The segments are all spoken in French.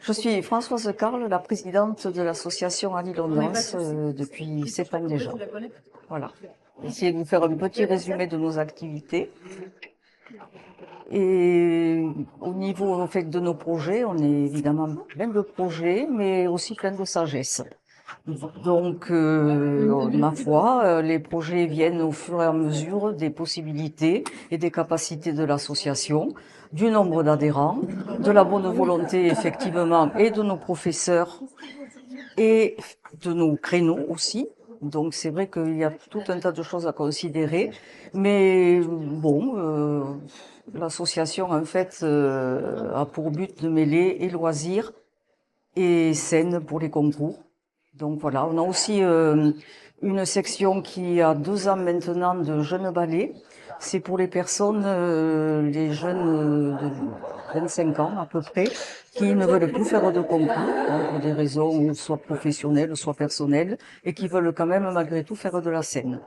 Je suis Françoise Carle, la présidente de l'association Alilondance depuis 7 ans déjà. Voilà. Essayer de vous faire un petit résumé de nos activités. Et au niveau en fait, de nos projets, on est évidemment plein de projets, mais aussi plein de sagesse. Donc, ma foi, les projets viennent au fur et à mesure des possibilités et des capacités de l'association, du nombre d'adhérents, de la bonne volonté effectivement et de nos professeurs et de nos créneaux aussi. Donc c'est vrai qu'il y a tout un tas de choses à considérer, mais bon, l'association en fait a pour but de mêler et loisirs et scène pour les concours. Donc voilà, on a aussi une section qui a 2 ans maintenant de jeunes ballets. C'est pour les personnes, les jeunes de 25 ans à peu près, qui ne veulent plus faire de concours, donc pour des raisons soit professionnelles, soit personnelles, et qui veulent quand même malgré tout faire de la scène.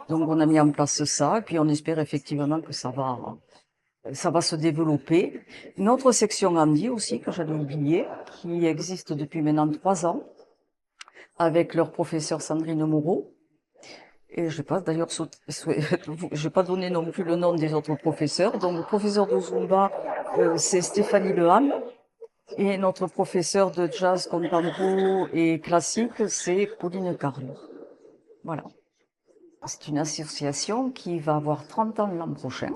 Donc on a mis en place ça, et puis on espère effectivement que ça va se développer. Une autre section Andy aussi, que j'avais oublié, qui existe depuis maintenant 3 ans, avec leur professeur Sandrine Moreau. Et je vais pas d'ailleurs, je vais pas donner non plus le nom des autres professeurs. Donc le professeur de Zumba, c'est Stéphanie Leham. Et notre professeur de jazz contemporain et classique, c'est Pauline Carle. Voilà. C'est une association qui va avoir 30 ans l'an prochain.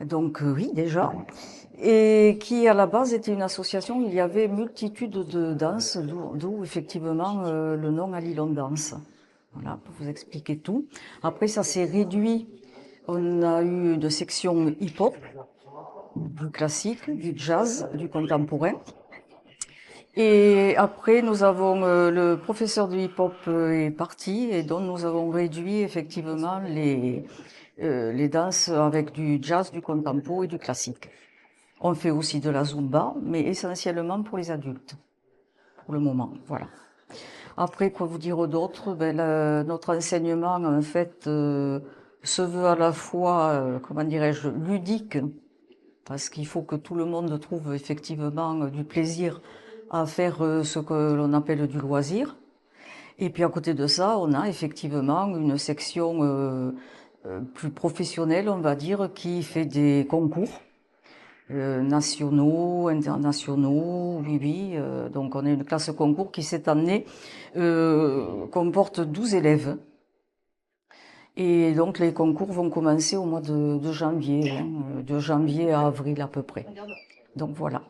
Donc oui, déjà. Et qui à la base était une association où il y avait multitude de danses, d'où effectivement le nom Alilondance. Voilà, pour vous expliquer tout. Après, ça s'est réduit. On a eu une section hip-hop, du classique, du jazz, du contemporain. Et après, nous avons le professeur de hip-hop est parti et donc nous avons réduit effectivement les danses avec du jazz, du contempo et du classique. On fait aussi de la zumba, mais essentiellement pour les adultes, pour le moment, voilà. Après, quoi vous dire d'autre? Notre enseignement, en fait, se veut à la fois, comment dirais-je, ludique, parce qu'il faut que tout le monde trouve effectivement du plaisir à faire ce que l'on appelle du loisir. Et puis à côté de ça, on a effectivement une section plus professionnelle, on va dire, qui fait des concours nationaux, internationaux, oui. Donc on a une classe concours qui cette année comporte 12 élèves. Et donc les concours vont commencer au mois de janvier, de janvier à avril à peu près. Donc voilà.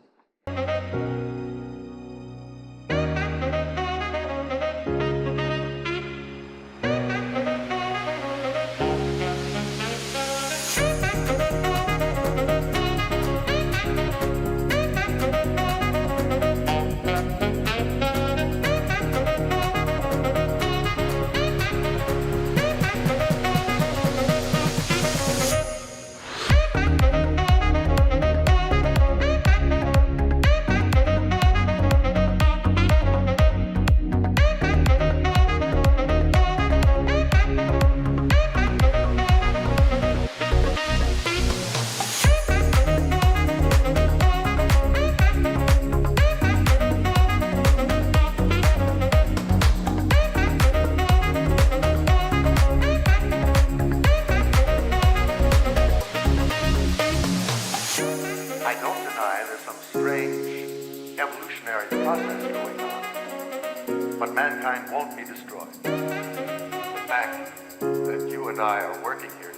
I don't deny there's some strange evolutionary process going on, but mankind won't be destroyed. The fact that you and I are working here